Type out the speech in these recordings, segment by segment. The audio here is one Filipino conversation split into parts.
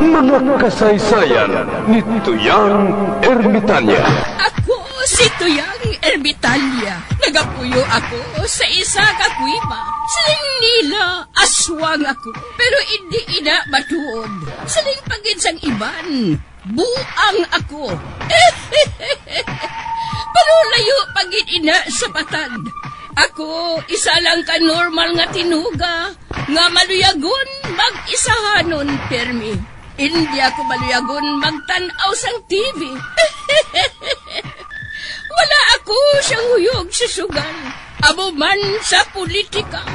Mga kasaysayan ni Tuyang Ermitanya. Ako si Tuyang Ermitanya. Nagapuyo ako sa isa ka kuiba. Siling nila, aswang ako. Pero hindi ina matuod. Siling paginsang iban, buang ako. Pero layo pagin ina sa patad. Ako, isa lang ka normal nga tinuga, nga maluyagon mag-isahanon permi. Hindi ako maluyagon magtanaw sang TV. Wala ako siyang huyog sa sugal, abo man sa politika.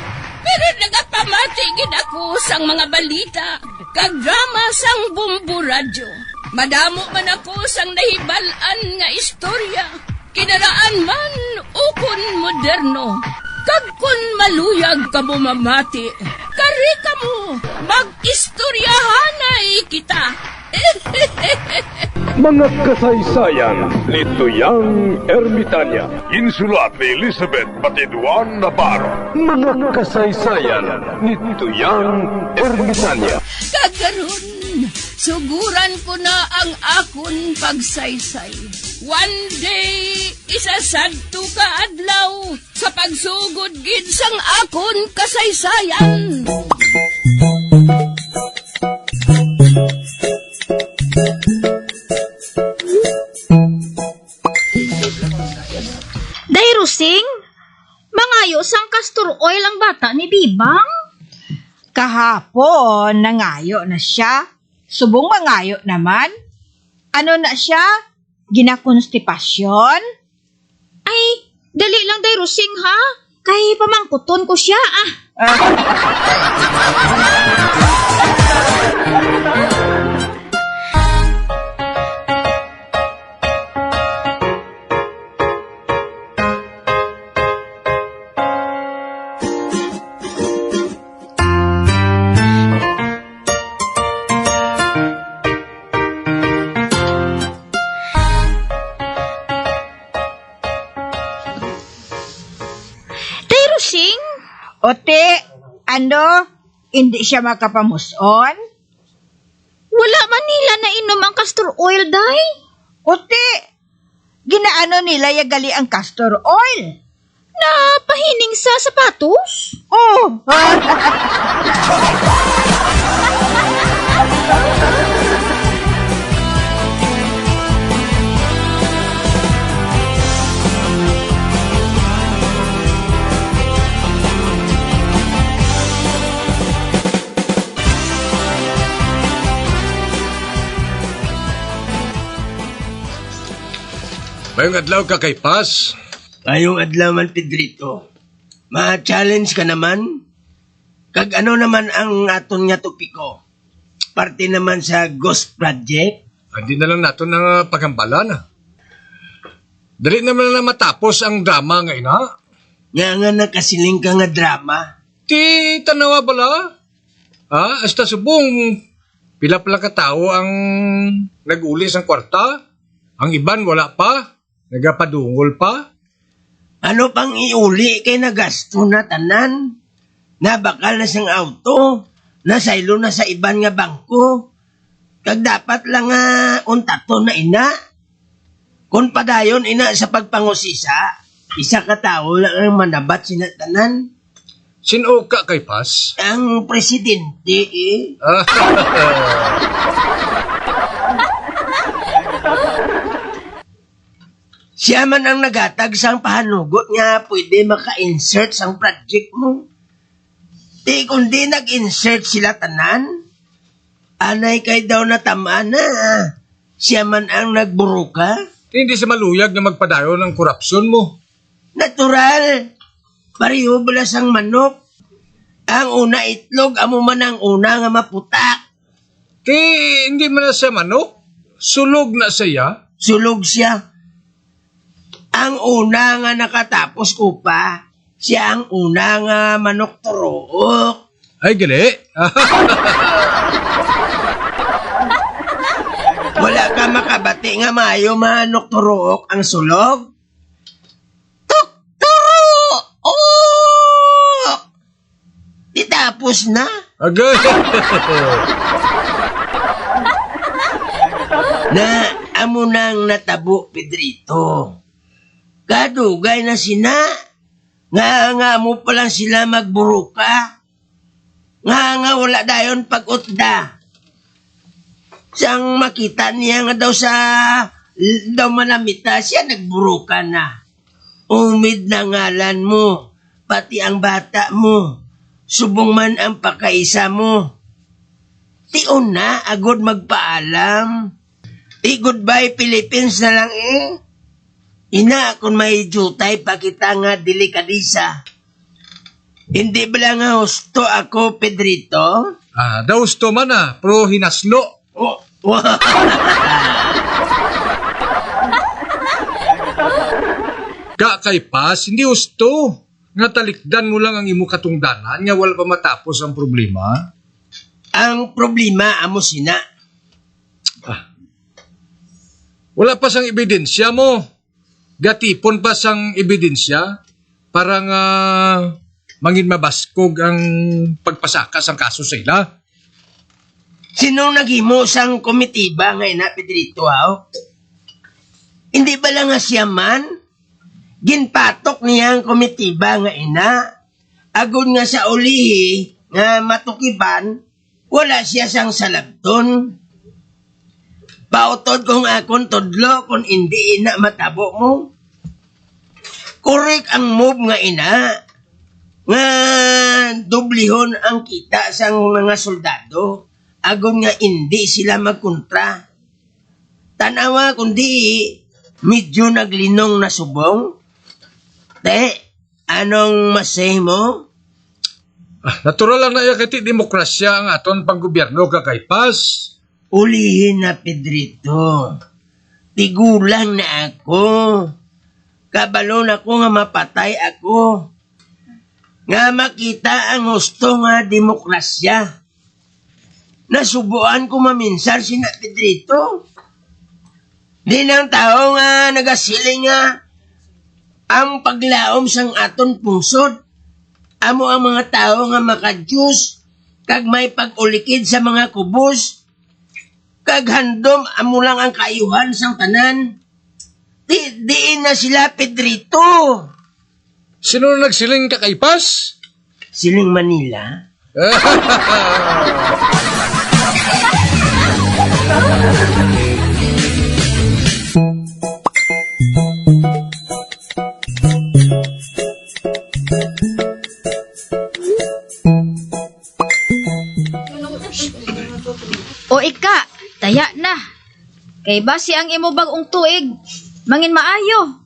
Pero nagapamati gid ako sang mga balita, kag drama sang bumbu radyo. Madamo man ako sang nahibalan nga istorya, kinaraan man ukon moderno. Kag kun maluyag ka mo mamati, kari ka mo, mag-istoryahanay kita. Mga kasaysayan ni Tuyang Ermitanya. Insulat ni Elizabeth Batiduan Navarro. Mga kasaysayan ni Tuyang Ermitanya. Kagaron, suguran ko na ang akon pagsaysay. One day, isasadto ka adlaw sa pagsugod gid sang akon kasaysayan. Dairusing, mangayo sang castor oil ang bata ni Bibang. Kahapon, nangayo na siya. Subong mangayo naman. Ano na siya? Ginakonstipasyon? Ay, dali lang Dairusing ha. Kay pamangkuton ko siya ah. Dairusing, Ote, ano? Hindi siya makapamuson? wala man nila na inom ang castor oil, day. Ote, ginaano nila yagali ang castor oil? Napahining sa sapatos? Oh! Mayong adlaw ka kay Paz. Ngayong adlaw man, Pedrito. Ma-challenge ka naman. Kag ano naman ang aton nga topiko? Parte naman sa Ghost Project. Hindi na lang nato ng paghambalan. Dali naman na matapos ang drama nga ina. Nga nga nakasiling ka nga drama. Ti tanawa bala? Hasta subong pila pala ka tao ang nag-uli sang kwarta. Ang iban wala pa. Nagapadungol pa. Ano pang iuli kay nagasto na tanan? Nabakal na siyang auto. Nasaylo na sa iban nga bangko. Kag dapat lang nga untato na ina. Kung padayon ina sa pagpangusisa, isa ka tao lang ang manabat sinatanan. Sino ka kay Paz? Ang presidente eh. Siya man ang nagatag sang pahanugot nga pwede maka-insert sang project mo. Di kundi nag-insert sila tanan. Anay kay daw natamaan na. Siya man ang nagburuka. Hindi sa maluyag na magpadayo ng korupsyon mo. Natural. Pariho bala sang manok. Ang una itlog, amo man ang una nga maputak. Ti hindi man na siya manok. Sulog na siya. Sulog siya. Ang una nga nakatapos ko pa, siya ang una nga manok turook. Ay, gali. Wala ka makabati nga mayo manok turook ang sulog? Turook! Di tapos na. Agay. na amo nang natabo, Pedrito. Kadugay na sina, nga mo pa lang sila magburuka. Nga wala dayon pag-utda. Siyang makita niya nga daw sa daw manamita, siya nagburuka na. Umid na ngalan mo, pati ang bata mo. Subong man ang pakaisa mo. Tion na, agod magpaalam. Goodbye Philippines na lang eh. Ina, kung may jutay pa kita nga delikadisa. Hindi ba lang nga husto ako, Pedrito? Daw gusto man pero hinaslo. Oh, Kay Pas, hindi gusto. Nga talikdan mo lang ang imo katungdanan, nga wala pa matapos ang problema. ang problema amo sina. Wala pa sang ebidensya mo. Gatipon pa sang ebidensya para nga mangin mabaskog ang pagpasakas ang kaso sa ila. Sino naghimo sang komitiba nga ina, Pedrito, haw? Hindi ba lang nga siya man? Ginpatok niya ang komitiba nga ina. Agod nga sa ulihi nga matukiban, wala siya sang salabton. Pautod kung akon todlo kung hindi ina matabo mo. Korek ang move nga ina. Nga dublihon ang kita sang mga soldado. Agon nga hindi sila magkontra. Tanawa kundi medyo naglinong na subong. Te, anong masay mo? Natural lang na yakiti demokrasya ang aton panggobyerno Kay Pas. Ulihin na, Pedrito. Tigulang na ako. Kabalo na ko nga mapatay ako. Nga makita ang gusto nga demokrasya. Nasubuan ko maminsar si na Pedrito. Di ng tao nga nagasiling nga ang paglaom sang aton pungsod. Amo ang mga tao nga makadyus kag may pag-ulikid sa mga kubos. Kag handom amo lang ang kaayuhan sang tanan. Diin na sila, Pedrito. Sino na nagsiling Kay Pas? Siling Manila. O ika, taya na. Kay basi ang imo bagong tuig, mangin maayo.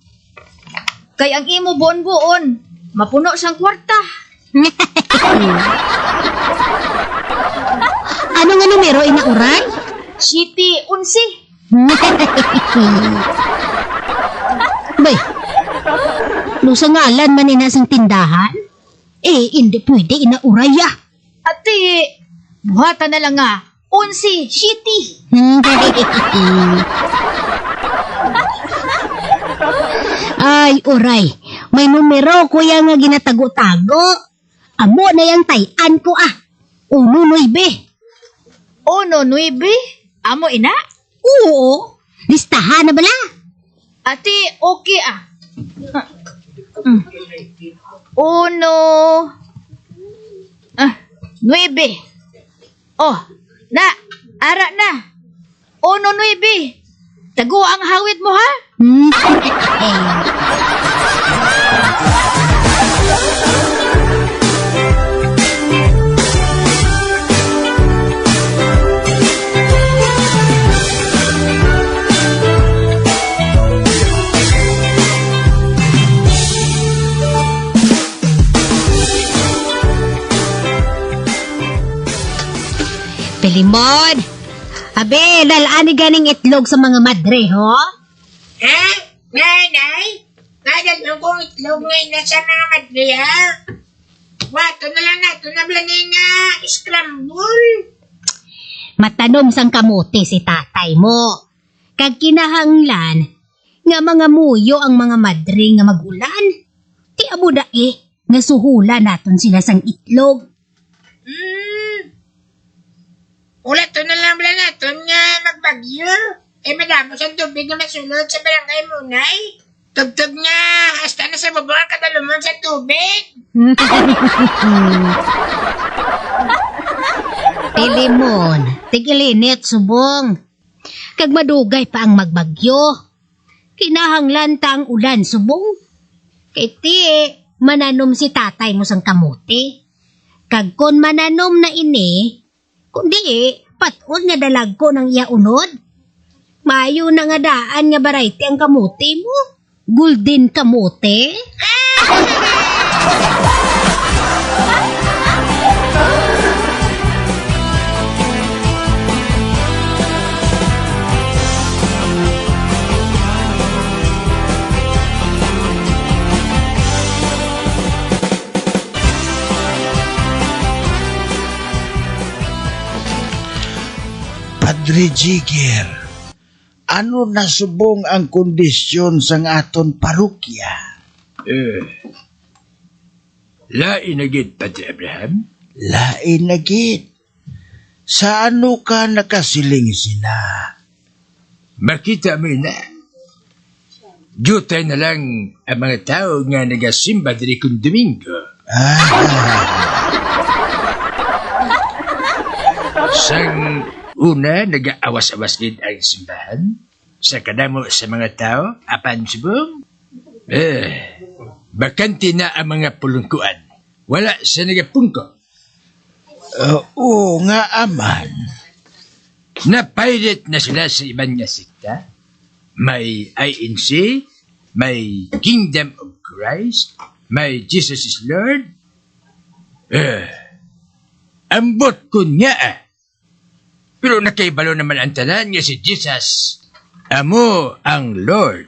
Kay ang imo buon-buon, mapuno sang kwarta. Ano nga numero inauran? City 11. Bay, lusa ngalan man inasang tindahan? Hindi pwede inauray ah. Ate, buhatan na lang nga. 11 City. Ay, uray. May numero kuya nga ginatago-tago. Amo na yung tayan ko ah. 19. 19? Amo ina? Oo. Listahan na bala? Ate, okay ah. 9. Oh, na, ara na. 19. Tago ang hawid mo ha? Pelimon. Abe, lalani ganing itlog sa mga madre, ho? Ha? Nanay? Nadal kong itlog ngayon na sa mga madre, ha? Wato na lang nato na blanin na scramble. Matanom sang kamote si tatay mo. Kag kinahanglan, nga mga muyo ang mga madre nga magulan. Ti amo da nga suhula naton sila sang itlog. Ulat to na lang bala nato nga magbagyo. madamos ang tubig na masulod sa barangay Munay. Tugtog nga, hasta na sa baba ang kadalumon sa tubig. Tilimon, tigilinit subong. Kag madugay pa ang magbagyo. Kinahanglan ta ang ulan subong. Kay ti, mananom si tatay mo sang kamote. Kag kon mananom na ini, kundi patod nga dalag ko ng iya unod. Mayo na nga daan nga variety ang kamote mo. Golden kamote. Padre Jigger, ano na subong ang kondisyon sang aton parokya? Lain na gid, Padre Abraham. Lain na gid. Sa ano ka nakasiling sina? Makita mo na. Jutay na lang ang mga tao nga nagasimba diri kung Domingo. Sang una, nag-aawas-awas din ang simbahan sa kadamo sa mga tao, apan subong. Bakante na ang mga pulungkuan. Wala sa nagapungko. Oo nga aman. Napilot na sila sa ibang nga sikta. May INC, may Kingdom of Christ, may Jesus is Lord. Ambot ko nga Pero nakaibalo naman ang tanan nga si Jesus. Amo ang Lord.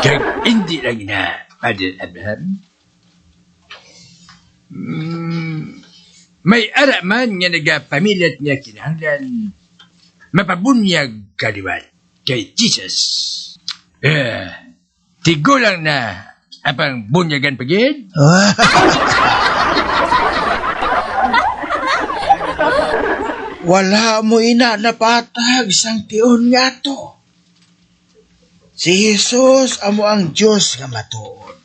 Kag hindi lang na, Padre Abraham. May araman nga nagapamilat niya kinahanglan mapabunyag kaliwat kay Jesus. Tigo lang na apang bunyagan pagid. Wala mo ina napatag sang tion nga to. Si Jesus amo ang Diyos nga matuod.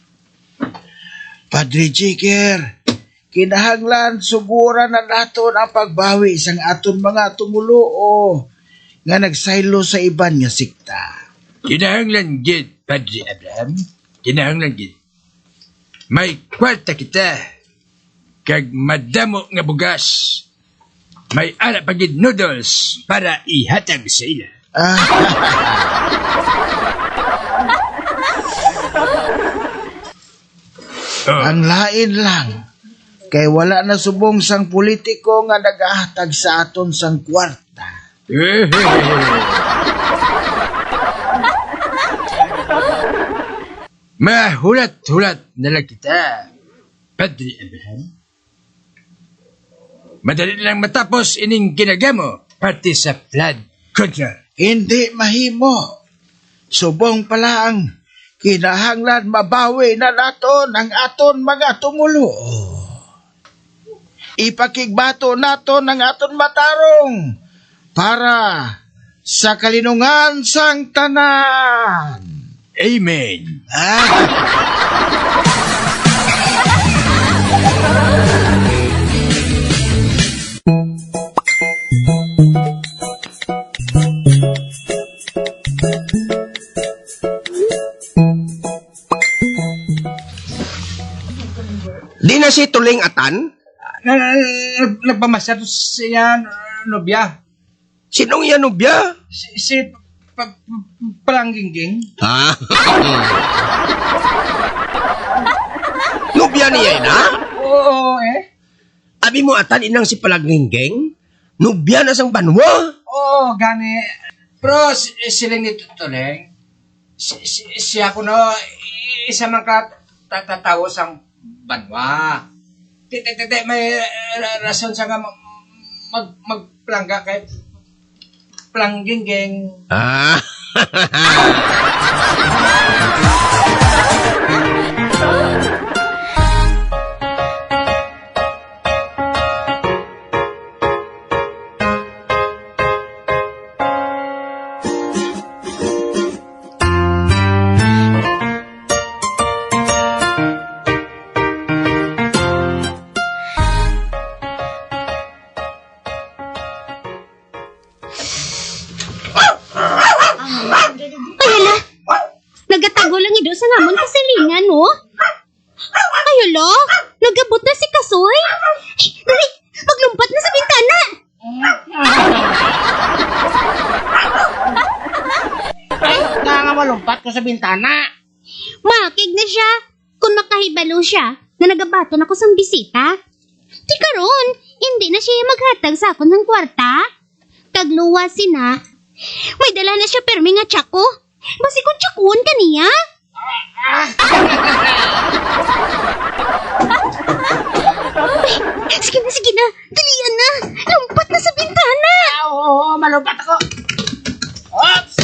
Padre Jigger, kinahanglan suguran na naton ang pagbawi sang aton mga tumuluo nga nagsaylo sa iban nga sikta. Kinahanglan gid, Padre Abraham. Kinahanglan gid. May kwarta kita kag madamo nga bugas. May ala pagid noodles para ihatag sa ila. Ang lain lang, kay wala na subong sang politiko nga nagahatag sa aton sang kwarta. Mahulat-hulat na lang kita, Padre Abraham. Madali lang matapos ining ginagamo pati sa flood control. Hindi mahimo. Subong pala ang kinahanglan mabawi na naton ang aton mga tumulo. Ipakigbato naton ang aton matarong para sa kalinungan sang tanan. Amen. Di na si Tuling Atan? Nagpamasar siya, nobya. Sinong yan, Nubya? Si Palangging. Ha? Nubya niya na? Oo, Abi mo atan inang si Palangging? Nubya na sang banwa? Oo, gani. Pero silang nito Tuleng. Siya ko no, isa man ka tatatawo sang banwa. May rason sa nga magplangga kay Palangging. Ah. malumpat ko sa bintana. Makig na siya. Kung makahibalo siya, na nagabaton ako sang bisita. Di karon, hindi na siya maghatag sa akon ng kwarta. Kagluwas sina. May dala na siya permi nga tsako. Basi kung tsakuon kaniya. Ay, sige na. Dalian na. Lumpat na sa bintana. Oo, malumpat ako. Oops!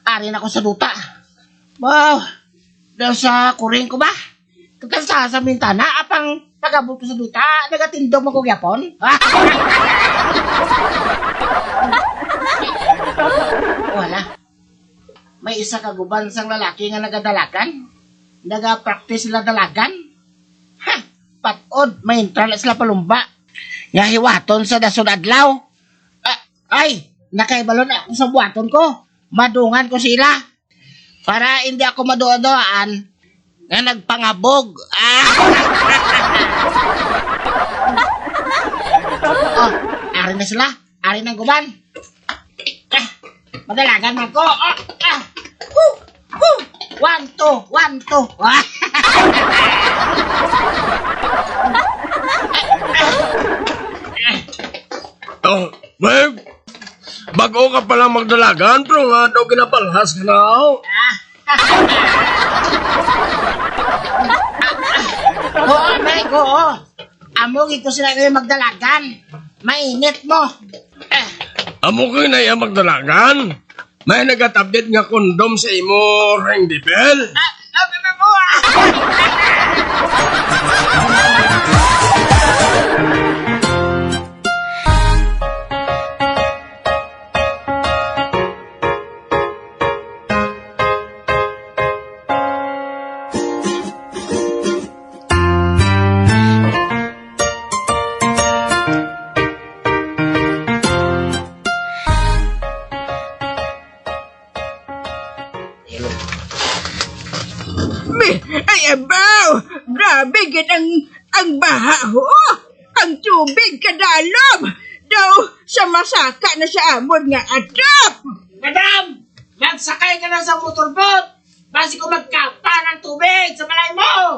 Arin ako sa duta. Wow! Daw sa kuring ko ba? Kagkasa sa bintana, apang pagabot ko sa duta, nagatindog mo ko gyapon. Wala. May isa kaguban sang lalaki nga nagadalagan. Naga-practice sila dalagan. Ha! Patod, may intral sila palumba. Nga hiwaton sa dasod adlaw. Ay! Nakaibalon ako sa buhaton ko. Madungan ko sila. Para hindi ako madoan nga nagpangabog. Oh, ari na sila. Ari ng guban. Madalagan man ko. 1, 2, 1, 2. Oh, babe. Bago ka pala magdalagan, pero nga daw ginapalhas ka na. Oo, Meg, oo. Among ito sila ngayon magdalagan. Mainit mo. Amo ko na iya magdalagan. May nagatabit nga kondom sa imo ring di bell. Ay, abaw! Grabe, gid ang baha ho! Ang tubig kadalom! Daw, sa masaka na sa amon nga atop! Madam! Magsakay ka na sa motorboat! Basi ko magkapa ng tubig sa balay mo!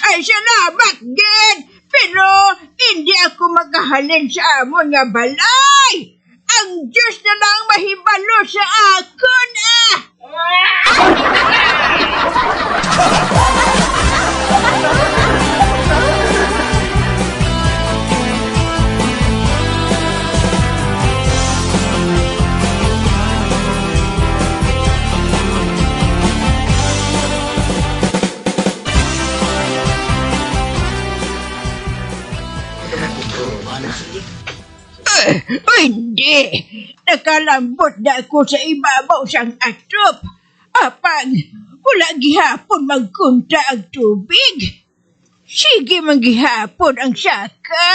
Ay, salamat, gid! Pero, hindi ako makahalin sa amon nga balay! Ang Diyos na lang mahibalo sa akon, Hindi! Nakalambot na ako sa ibabaw sang atop. Apang, wala gihapon magkunta ang tubig. Sige man gihapon ang saka.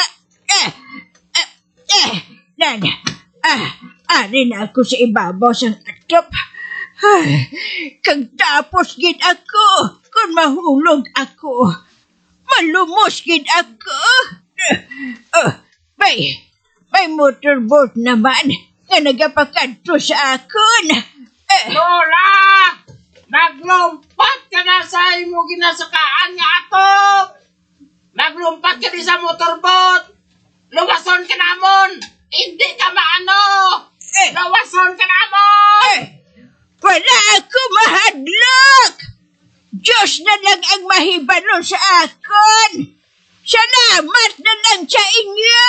Ari na ako sa ibabaw sang atop. Ay, kag tapos gid ako, kung mahulog ako. Malumos gid ako. May motorboat naman nga nagapakadto sa akon. Lola! Maglumpat ka na sa imo ginasakaan nga atop! Maglumpat ka di sa motorboat! Luwason ka namon! Hindi ka maano! Luwason ka namon! Wala ako mahadlok! Diyos na lang ang mahibalo sa akon! Salamat na lang sa inyo!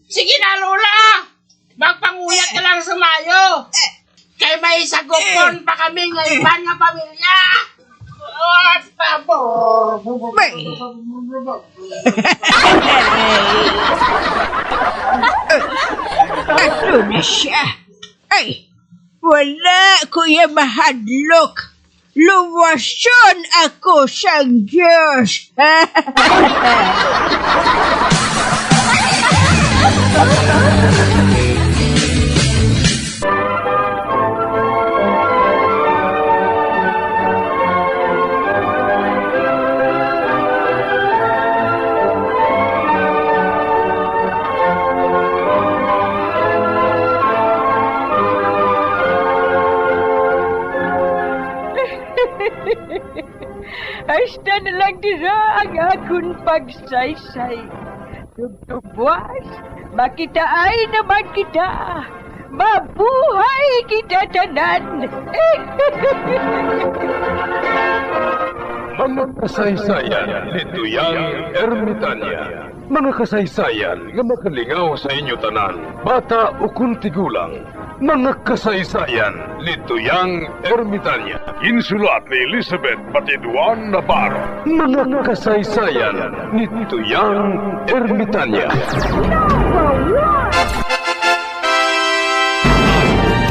Sige na, Lola! Magpanguyat ka lang sa Mayo! Kay may sagupon pa kami ng iban nga pamilya! Ato na siya. Ay, wala kuya mahadlok. Luwason ako sa Diyos. Hasta na lang dira ang akong pagsaysay. Tugtugwas, makitaay naman kita. Mabuhay kita tanan. Mga kasaysayan ni Tuyang Ermitanya. Mga kasaysayan nga makalingaw sa inyo tanan, bata o kung tigulang. Mga kasaysayan ni Tuyang Ermitanya. Insulat ni Elizabeth Batiduan Navarro. Mga kasaysayan ni Tuyang Ermitanya.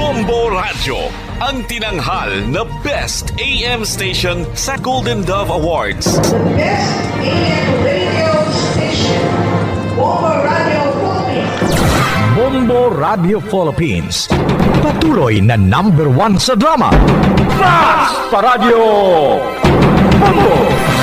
Bombo Radio, ang tinanghal na Best AM Station sa Golden Dove Awards. Best AM radio station. Bombo Radio Philippines. Bombo Radio Philippines. Patuloy na #1 sa drama. Basta Radio! Bombo!